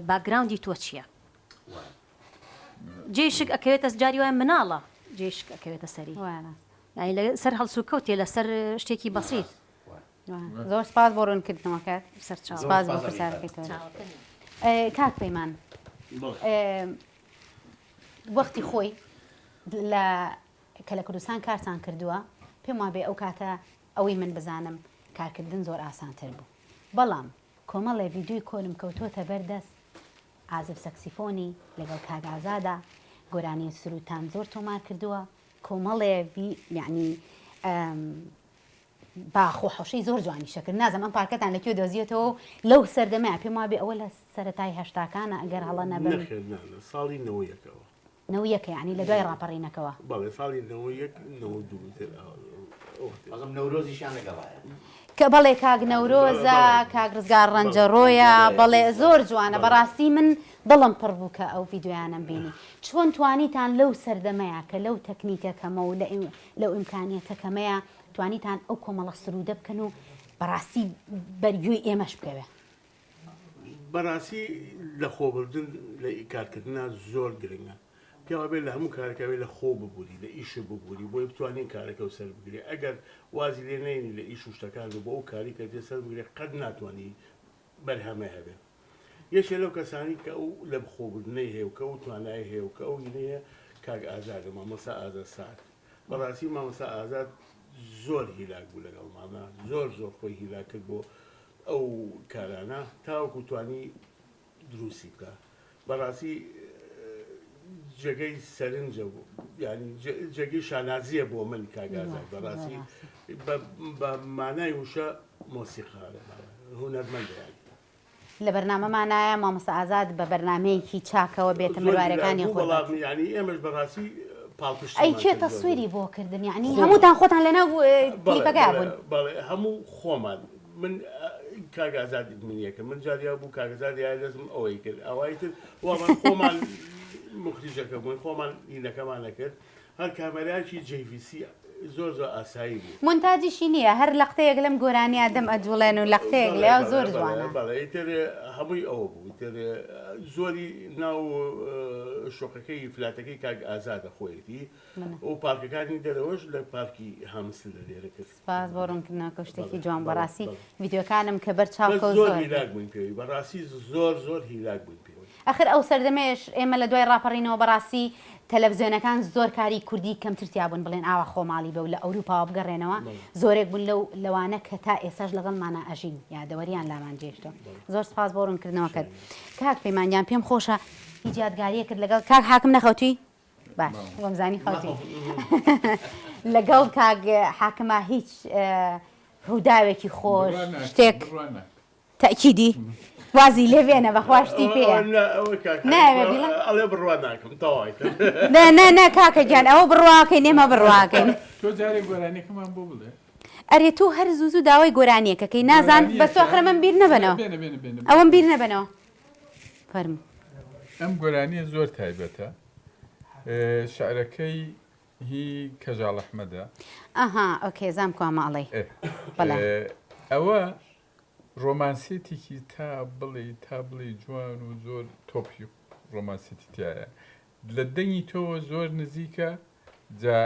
باگراوندی تۆ چییە جێشک ئەکەوێتە جاری وایە مناڵە جێشک ئەکەوێتە سەری لە سەر هەڵسوکەوتێ لەسەر شتێکی بەسیت زۆر سپاس بۆ ڕوونکردنەوەکەت سپاس بۆ پرسیارەکەی تۆ کاک پەیمان وەختی خۆی کە لە کوردستان کارتان کردووە پێم وابێ ئەو کاتە ئەوەی من بزانم کارکردن زۆر ئاسانتر بوو بەڵام کۆمەڵێ ڤیدیۆی کۆنم کەوتۆتە بەردەست ئازب سەکسیفۆنی لەگەڵ کاگازادا گۆرانی سروتان زۆر تۆمار کردووە کۆمەڵێ یعنی باخۆ حەوشەی زۆر جوانی شەکرد نازم ئەم پارکەتان لەکوێ دۆزیێتەوە لەو سەردەمەیە پێم وابێ ئەوە لە سەرەتای هەشتاکانە ئەگەر هەڵە نەبن ساڵی نەوەیەکەوە نەوەیەکە یعنی لە دوای ڕاپەڕینەکەوە بەڵێ ساڵی نەوەیەک نەورۆزیشان لەگەڵایە کە بەڵێ کاک نەورۆزە کاک ڕزگار ڕەنجەڕۆیە بەڵێ زۆر جوانە بەڕاستی من دڵم پڕ بوو کە ئەو ڤیددیویانم بینی چۆن توانیتان لەو سەردەمەیە کە لەو تەکنیکەکەمە و لەو ئیمکانیەتەکەمەیە توانیتان ئەو کۆمەڵە سرودە بکەن و بەڕاستی بەرگوێی ئێمەش بکەوێ بەڕاستی لە خۆبردن لە کارکردنا زۆر گرنگە پیاوە بێت لە هەموو کارەکەوێت لە خۆ ببووری لە ئیش ببووری بۆی بتوانین کارەکە و سەر بگرێ ئەگەر وازی لێ نینی لە ئیش و شتەکان بۆ ئەو کاری کە دێ سەر بگرێ قەت ناتوانانی بەرهەمە هەبێت یەکێ لەو کەسانی کە ئەو لە خۆبردنەی هەیە و کە ئەو توانای هەیە و کە ئەو هینەیە کاک ئازادە مامۆستا ئازاد سات بەڕاستی مامۆستا ئازاد زۆر هیلاک بوو لەگەڵمانە زۆر خۆی هیلاک کرد بۆ ئەو کارانە تاوەکو توانی دروستی بکە بەڕاستی جێگەی سەرنجە بوو ینی جێگەی شانازیە بۆ من کاگازات بەڕاستی بە مانای وشە مۆسیقارە هونەرمەندیان لە بەرنامەمانایە مامۆستا ئازاد بە بەرنمەیەکی چاکەوە بێتە مروارەکانی خۆ ینی ئێمەش بەڕاستی ئەی چێ تەسویری بۆ کردن یعنی هەمووتان خۆتان لەناو کلیپەکە بوون بەڵێ هەموو خۆمان من کاگازادی منیەکە من جاریا بوو کاگازاد یا دەستم ئەوەی کرد ئەوای تر وڵام خۆمان مخریجەکە بووین خۆمان هینەکەمانە کرد هەر کامەرایکی JVC زۆر ئاسایی بوو مونتاجیشی نییە هەر لەقتەیەک لەم گۆرانیا دەم ئەجوڵێن و لەقتەیەک لێ زۆر جوانە بەڵێ تر هەمووی ئەوە بوو تر زۆری ناو شۆقەکەی فلاتەکەی کاک ئازادە خۆیەتی و پارکەکانی دەرەوەش لە پارکی هەمسل لە لێرە کرد سپاس بۆ ڕوونکردنەوەکە شتێکی جوان بەڕاستی ڤیدیۆکانم کە بەرچاوکە زۆر هیلاک بووین پێوی بەڕاستی زۆر هیلاک بووین پێوی ئەخر ئەو سەردەمەیەش ئێمە لە دوای ڕاپەڕینەوە بەڕاستی تەلەڤیزیۆنەکان زۆر کاری کوردی کەمترتیا بوون بڵێن ئاوا خۆماڵی بە و لە ئەوروپاوە بگەڕێنەوە زۆرێک بوون لەوانە کە تا ئێساش لەگەڵمانە ئەژین یادەوەریان لامان جێشتۆ زۆر سپاس بۆ ڕوونکردنەوەکەت کاک پەیمانیان پێم خۆشە هیچ یادگاریە کرد لەگەڵ کاک حاکم نەخەوتوی باش وەمزانی خەوتی لەگەڵ کاک حاکمە هیچ ڕووداوێکی خۆش شتێک تەکیدی وازی لێ بێنە بەخواشتی پێە ئەڵێ بڕوا ناکەم تەواوی نە کاکەگیان ئەوە بڕواکەی نێمە بڕواکەین تۆ جارێک گۆرانیەکەمان بۆ بڵێ ئەرێ تو هەر زوو داوای گۆرانیەکەکەی نازان بە سۆخرە من بیر نەبنەوە ئەوەم بیر نەبنەوە فەرم ئەم گۆرانیە زۆر تایبەتە شعرەکەی هی کەژاڵ ئەحمەدە ئەها ئۆکێ زام کوامەڵی ئەوە ڕۆمانسێتێکی تا بڵێ جوان و زۆر تۆپی ڕۆمانسێتی تایە لە دەنگی تۆ زۆر نزیکە جا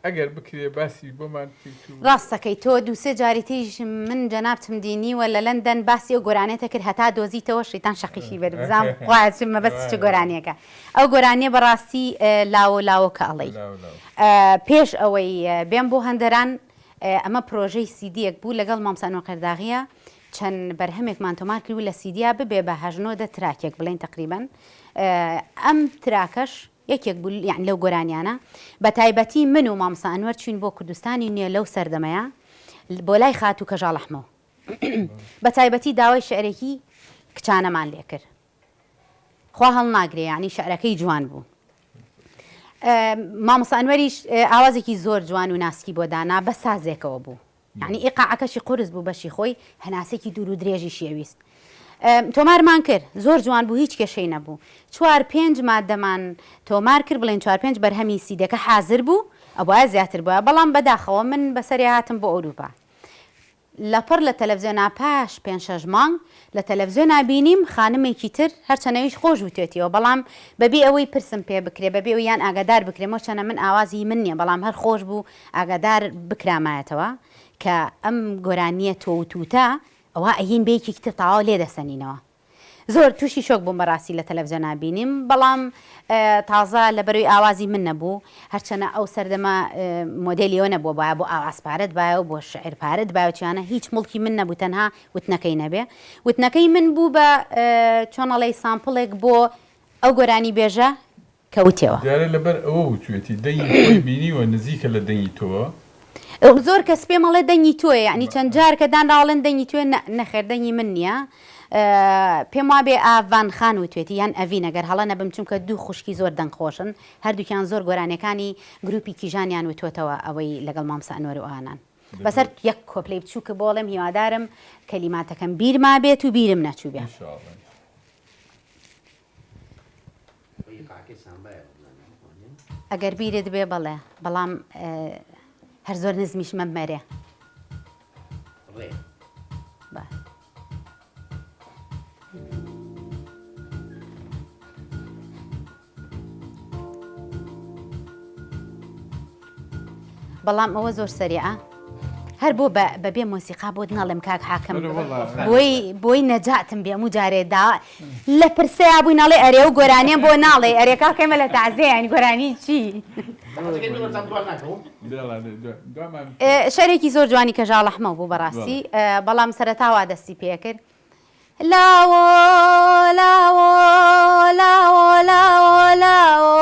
ئەگەر بکرێ باسی بۆمان ڕاستەکەی تۆ دووسێ جاریتیش من جەنابتم دینیوە لە لەندەن باسی ئەو گۆرانێتە کرد هەتا دۆزیتەوە شیتان شەقیشی بەربزام مە بەس چ گۆرانیەکە ئەو گۆرانیە بەڕاستی لاوە ئەڵی پێش ئەوەی بێم بۆ هەندەران ئەمە پرۆژەی سیدیەک بوو لەگەڵ مامسانۆ قەرداغیە چەند بەرهەمێکمان تۆمار کرد و لە سیدیا ببێ بە هەژنۆدە تراکێک بڵێن تقریبن ئەم تراکەش یەکێک بوو یان لەو گۆرانیانە بە تایبەتی من و مامسا ئەنوەر چوین بۆ کوردستانی نوێ لەو سەردەمەیە بۆ لای خات و کەژاڵ ئەحمەد بە تایبەتی داوای شعرێکی کچانەمان لێ کرد خوا هەڵ ناگرێ یعنی شعرەکەی جوان بوو مامۆستا ئەنوەریش ئاوازێکی زۆر جوان و ناسکی بۆ دانا بە سازێکەوە بوو یعنی ئیقاعەکەشی قورس بوو بەشی خۆی هەناسێکی دوور و درێژی شێویست تۆمارمان کرد زۆر جوان بوو هیچ کێشەی نەبوو 4-5 مادەمان تۆمار کرد بڵێن 4-5 بەرهەمی سیدەکە حازر بوو ئەوە زیاتر بووە بەڵام بەداخەوە من بەسەری هاتم بۆ ئەوروپا لەپڕ لە تەلەڤیزیۆنا پاش 5-6 مانگ لە تەلەڤیزیۆنا بینیم خانمێکی تر هەرچەنەویش خۆش وتێتیەوە بەڵام بەبێ ئەوەی پرسم پێ بکرێ بەبێ ئەو یان ئاگادار بکرێمەوە چەنە من ئاوازی من نییە بەڵام هەر خۆش بوو ئاگادار بکرامایەتەوە کە ئەم گۆرانیە تۆ و توتە ئەوە ئەهین بەیەکی کتر تەواو لێ دەسەنینەوە زۆر تووشی شۆک بووم بەڕاستی لە تەلەڤیزیۆنا بینیم بەڵام تازە لە بەروی ئاوازی من نەبوو هەرچەنە ئەو سەردەما مۆدێلیەوە نەبووە باە بۆ ئاوازپارت باە و بۆ شعرپارت باوچیانە هیچ مڵکی من نەبوو تەنها وتنەکەی نەبێ وتنەکەی من بوو بە چۆنەڵی سامپڵێک بۆ ئەو گۆرانی بێژە کەوتێەوە دیارە لەبەر ئەوە وتوێتی دەنگی خۆی بینیوە نزیکە لە دەنگی تۆوە زۆر کەس پێ مەڵێ دەنگی تۆیە یعنی چەند جار کە دانراڵێن دەنگی توێ نەخێر دەنگی من نییە پێم وابێ ئاڤان خان وتوێتی یان ئەڤین ئەگەر هەڵە نەبم چونکە دوو خوشکی زۆر دەنگخۆشن هەردووکیان زۆر گۆرانەکانی گروپی کیژانیان وتوێتەوە ئەوەی لەگەڵ مامسا ئەنوەر و ئانان بەسەر یەک کۆپلەی بچووکە بۆڵێم هیوادارم کەلیماتەکەم بیرما بێت و بیرم نەچوو بێ ئەگەر بیرت بێ بەڵێ بەڵام هەر زۆر نزمیش مەمەرێ بەڵام ئەوە زۆر سەریعە هەر بۆ بەبێ مۆسیقا بۆ ناڵێم کاک حاکەم بۆی نەجاتم بێ هەموو جارێدا لە پرسەیە بووی ناڵێ ئەرێ و گۆرانیە بۆ ناڵێ ئەرێ کاکەمە لە تازەیان گۆرانی چی شەرێکی زۆر جوانی کەژاڵ ئەحمەد بوو بەڕاستی بەڵام سەرەتاوا دەستی پێ کرد لاوە لاوە لاوە لاوە لاوە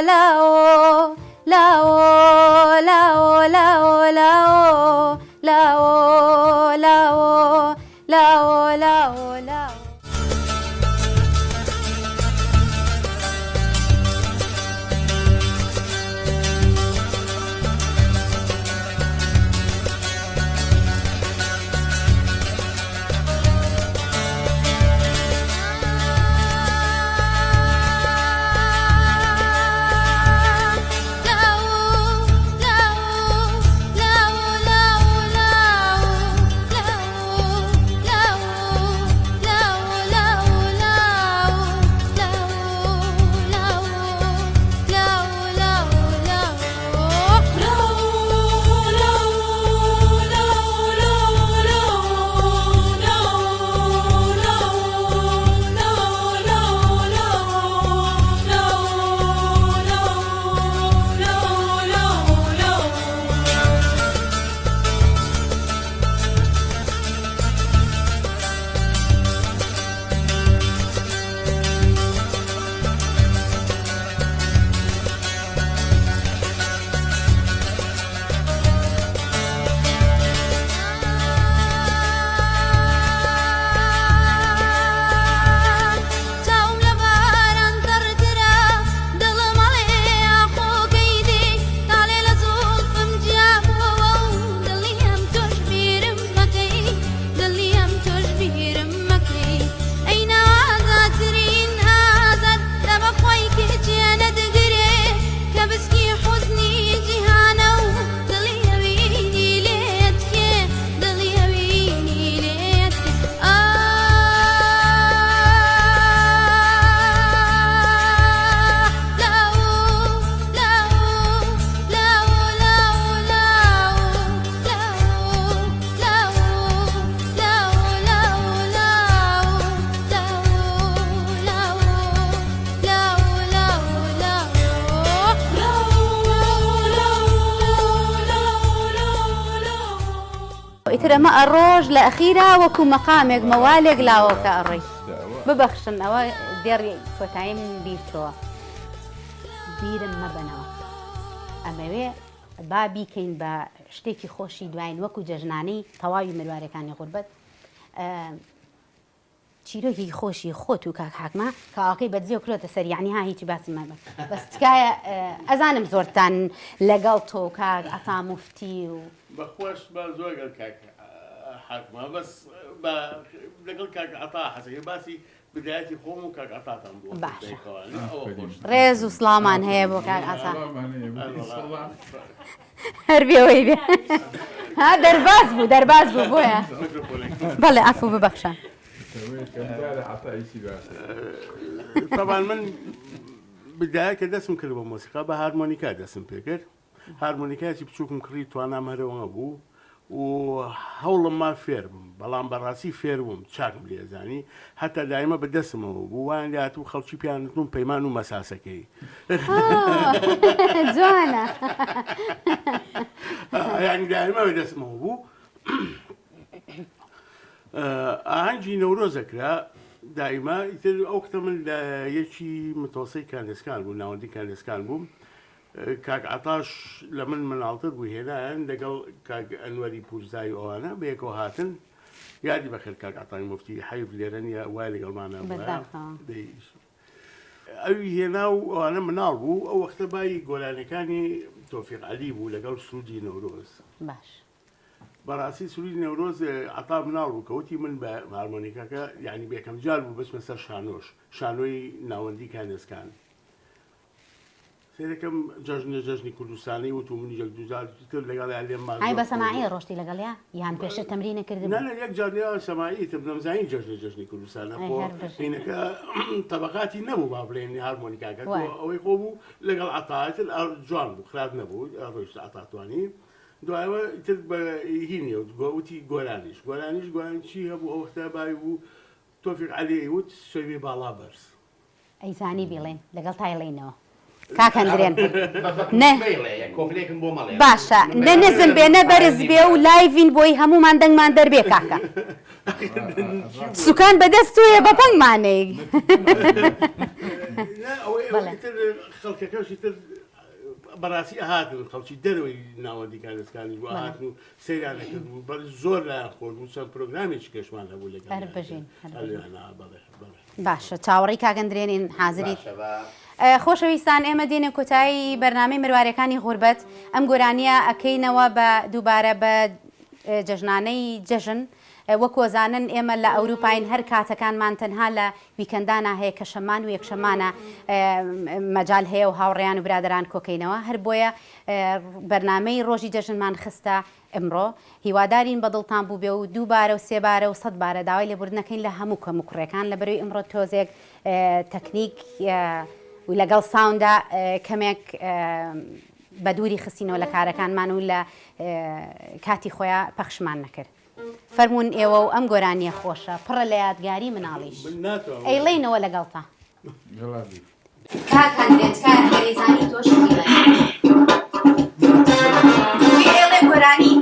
لاوە لاوە لاوە لاوە لاوە لاوە لاوە لاوە ئیتر ئەمە ئەڕۆژ لە ئەخیرا وەکو مەقامێک مەوالێک لاوەکە ئەڕێی ببەخشن ئەوە دێڕی کۆتاییم بیرتەوە بیرم مەبەنەوە ئەمەوێ با بیکەین بە شتێکی خۆشی دوایین وەکو جەژنانەی تەواوی مروارەکانی غوربەت چیرۆکی خۆشی خۆت و کاک حاکمە کاواکەی بەدزێ و کرۆتە سەر یعنی ها هیچی باسی مەبن بەس تکایە ئەزانم زۆرتان لەگەڵ تۆ کاک ئەتا موفتی و بەخۆش بە زۆرگەل کاک حاکمە بەس لەگەڵ کاک ئەتا حەسەکە باسی بدایەتی خۆم و کاک ئەتاتان بوو ڕێز و سڵامان هەیە بۆ کاک ئەتا هەر بێەوەی بێ ها دەرباز بوو بۆیە بەڵێ ئەفو ببەخشە طبعا من بدایەکە دەستم کرد بە مۆسیقا بە هارمۆنیکا دەستم پێ کرد هارمۆنیکایەکی بچووکم کڕی توانام هەرەوە بوو و هەوڵم ما فێر بووم بەڵام بەڕاستی فێر بووم چاکم لێزانی هەتا دایمە بە دەستمەوە بوو وان لات و خەڵکی پیانتون پەیمان و مەساسەکەی جوانە ینی دایمە بە دەستمەوە بوو ئاهەنگی نەورۆزەکرا دائیما ئیتر ئەو کتە من لە یەکی متۆسەی کاندێسکان بوو ناوەندی کاندێسکان بووم کاک ئاتاش لە من مناڵتر بوو هێنایان لەگەڵ کاک ئەنوەری پورزایی ئەوانە بەیەکەوە هاتن یادی بەخێر کاک ئاتای موفتی حەیف لێرە نیە وای لەگەڵمانە ئەوی هێنا و ئەوانە مناڵ بوو ئەو وەختە بای گۆلانەکانی تۆفیق عەلی بوو لەگەڵ سروودی نەورۆز باش بەڕاستی سروودی نەورۆز عەتا مناڵ بوو کەوتی من بە هارمۆنیکەکە یعنی بێکەم جار بوو بچمە سەر شانۆی ناوەندی کاندێسکان سێرەکەم جەژنی کوردستانی وت و منی یەک دووجار تر لەگەڵیان لێم ئای بە سەماعی ڕۆشتی لەگەڵیا یان پێشتر تەمرینە کردبوو نە یەک جار لێ سەماعی تر نەمزانی جەژنی کوردستانە عینەکە تەبەقاتی نەبوو با بڵێن هارمۆنیکاکە ئەوەی خۆ بوو لەگەڵ عەتاتر جوان بوو خراپ نەبوو ڕۆیشت عەتاتوانی دوایەوە تر بە هینێ وتی گۆرانیش چی هەبوو ئەو وەختە باوی بوو تۆفیق عەلی وت سوێوی باڵا بەرز ئەیزانی بڵێن لەگەڵ تایڵێنەوە کاکەندرێن باشە نە نزم بێ نە بەرز بێ و لایڤین بۆی هەمومان دەنگمان دەربێ کاکە سوکان بەدەست توێ بە پەنگمانەی خەڵکەکەشی تر بەڕاستی ئەهاتن خەڵکی دەرەوەی ناوەندی کاندێسکانی بوو ئاهاتن و سەیرانەکرد بوو بەر زۆر لایان خۆش بوو چەند پرۆگرامێکی کەشمان هەبوو لەگەڵ باشە چاوەڕێی کاگەندرێنین حازریت خۆشەویستان ئێمە دێنێ کۆتایی بەرنامەی مروارەکانی غوربەت ئەم گۆرانیە ئەکەینەوە بە دووبارە بە جەژنانەی جەژن وەکۆزانن ئێمە لە ئەوروپاین هەر کاتەکانمان تەنها لە ویکەندانە هەیە کە شەمان و یەکشەمانە مەجال هەیە و هاوڕێیان و برادران کۆکەینەوە هەر بۆیە بەرنامەی ڕۆژی جەژنمان خستە ئەمڕۆ هیوادارین بەدڵتان بوو بێ و دووبارە و سێبارە و سەد بارە داوای لێبوردنەکەین لە هەموو کەم و کوڕەکان لە بەروی ئەمڕۆ تۆزێک تەکنیک و لەگەڵ ساوندا کەمێک بە دووری خستینەوە لە کارەکانمان و لە کاتی خۆیان پەخشمان نەکرد فەرمونون ئێوە و ئەم گۆرانیە خۆشە پڕە لە یادگاری مناڵیش ئەیڵێنەوە لەگەڵتا کاکەندرێت کار هەرێزانی تۆش ئێڵێ گۆرانی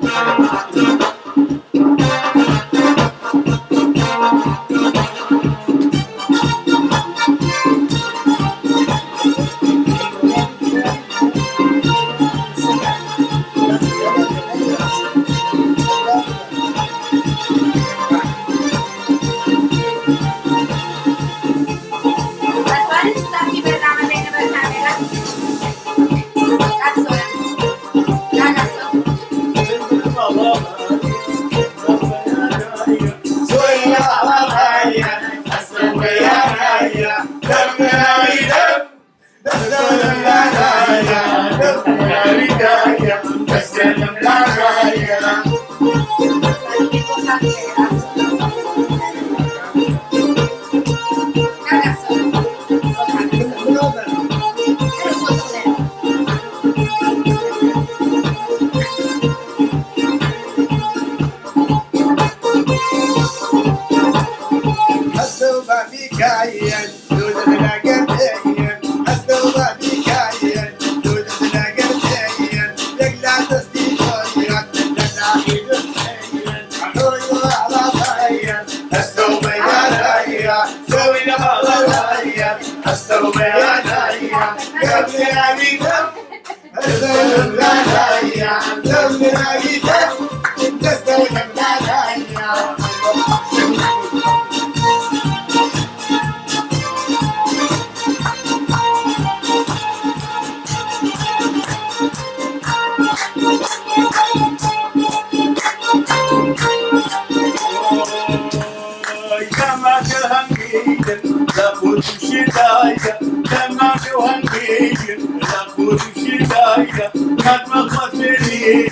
خود شدايا لما بوهنجيل لا خود شدايا كاتما خسريني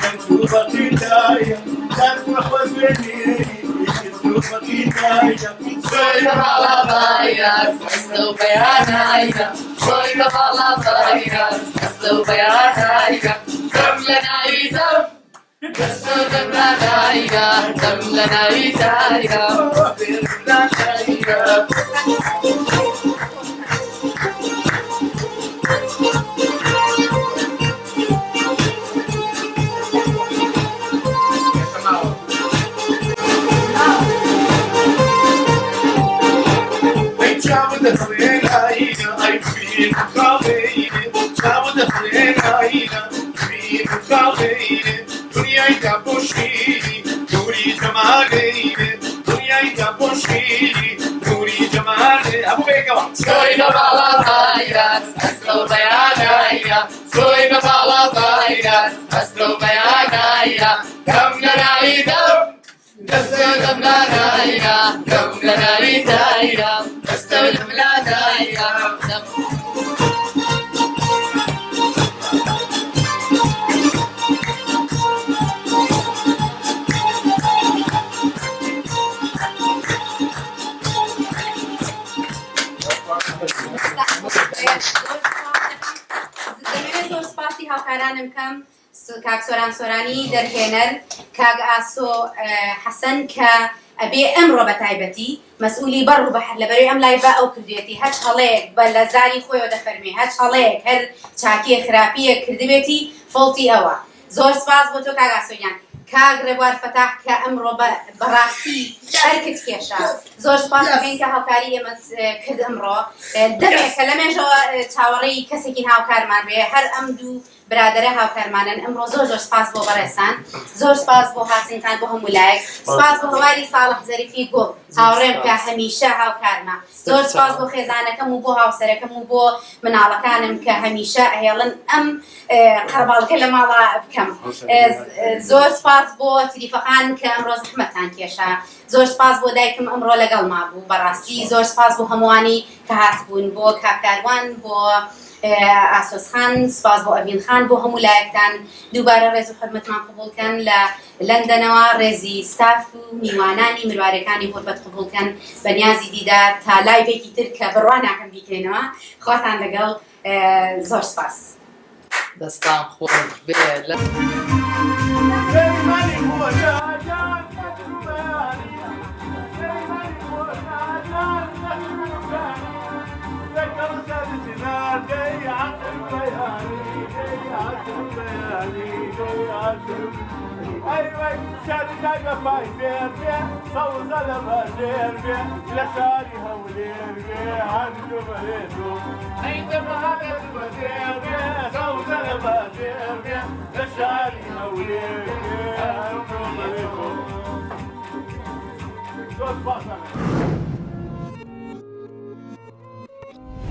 كنشوفك هدايا كاتما خسريني كنشوفك هدايا Soy la vayas, esto beanaya. Soy la vayas, esto beanaya. Dam lana idam, esto dam lana ida, dam lana ida. Soy la baladairas, astro beanaya. Soy la baladairas, astro beanaya. Dam lana idam, esto dam lana ida, dam lana ida. Esto dam lana ida. هاوکارانم کەم کاک سۆران سۆرانی دەرهێنەر کاک ئاسۆ حەسەن کە ئەبێ ئەمڕۆ بە تایبەتی مەسئولی بەڕ و بەحر لەبەروی ئەم لای بە ئەو کردوێتی هەچ هەڵەیەک بە لە زاری خۆیەوە دەفەرمێ هەچ هەڵەیەک هەر چاکیە خراپیە کردبێتی فڵتی ئەوە زۆر سپاس بۆ تۆ کاک ئاسۆیان کاک ڕێبوار فەتاح کە ئەمڕۆ بەڕاستی ئەرکت کێشا زۆر سپاس دەکەین کە هاوکاری ئێمە کرد ئەمڕۆ دەبێت کە لەمێژەوە چاوەڕێی کەسێکی هاوکارمان بێ هەر ئەم دوو برادرە هاوکارمانن ئەمڕۆ زۆر سپاس بۆ بەڕێسان زۆر سپاس بۆ هاتنتان بۆ هەموو لایەک سپاس بۆ هەواری ساڵح زەریفی گوڵ هاوڕێم کە هەمیشە هاوکارمە زۆر سپاس بۆ خێزانەکەم و بۆ هاوسەرەکەم و بۆ مناڵەکانم کە هەمیشە ئەهێڵن ئەم قەرباڵکە لە ماڵا بکەم زۆر سپاس بۆ تریفەقان کە ئەمڕۆ زەحمەتان کێشا زۆر سپاس بۆ دایکم ئەمڕۆ لەگەڵ ما بوو بەڕاستی زۆر سپاس بۆ هەمووانی کە هاتبوون بۆ کاکاروان بۆ ئاسۆسخان سپاس بۆ ئەڤین خان بۆ هەموو لایەکتان دووبارە ڕێز و حرمەتمان قبولکەن لە لەندەنەوە ڕێزی ستاف و میوانانی مروارەکانی غوربەت قبولکەن بە نیازی دیدار تا لایڤێکی تر کە بڕوا ناکەم بیکەینەوە خواتان لەگەڵ زۆر سپاس دەستان خۆش بێ أيوة شاد جايبة فايدير بيه صوزة لبادير بيه لشاري هولير بيه عنده بريدو عندما هذا البادير بيه صوزة لبادير بيه لشاري هولير بيه عنده بريدو